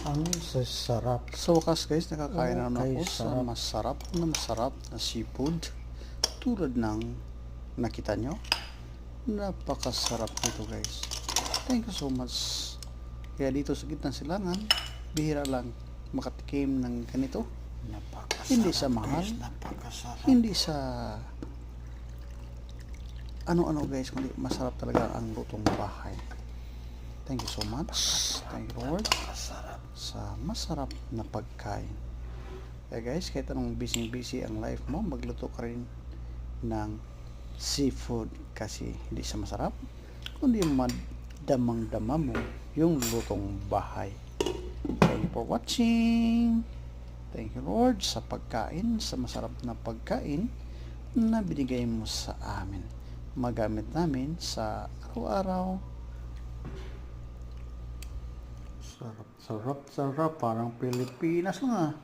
Ang sarap. Sa wakas guys, nakakain na naman ako sa Sarap. masarap na seafood. Tulad ng nakita nyo. Napakasarap nito guys. Thank you so much. Kaya dito sa gitna silangan, bihira lang makatikim ng ganito. Hindi sa mahal. Hindi sa ano-ano guys, kundi masarap talaga ang lutong bahay. Thank you so much. Thank you Lord sa masarap na pagkain. Kaya guys, kahit anong busy ang life mo, magluto ka rin ng seafood kasi hindi siya masarap kundi madamang-dama mo yung lutong bahay. Thank you for watching. Thank you Lord sa pagkain, sa masarap na pagkain na binigay mo sa amin. Magamit namin sa araw-araw. Sarap, parang Pilipinas nga.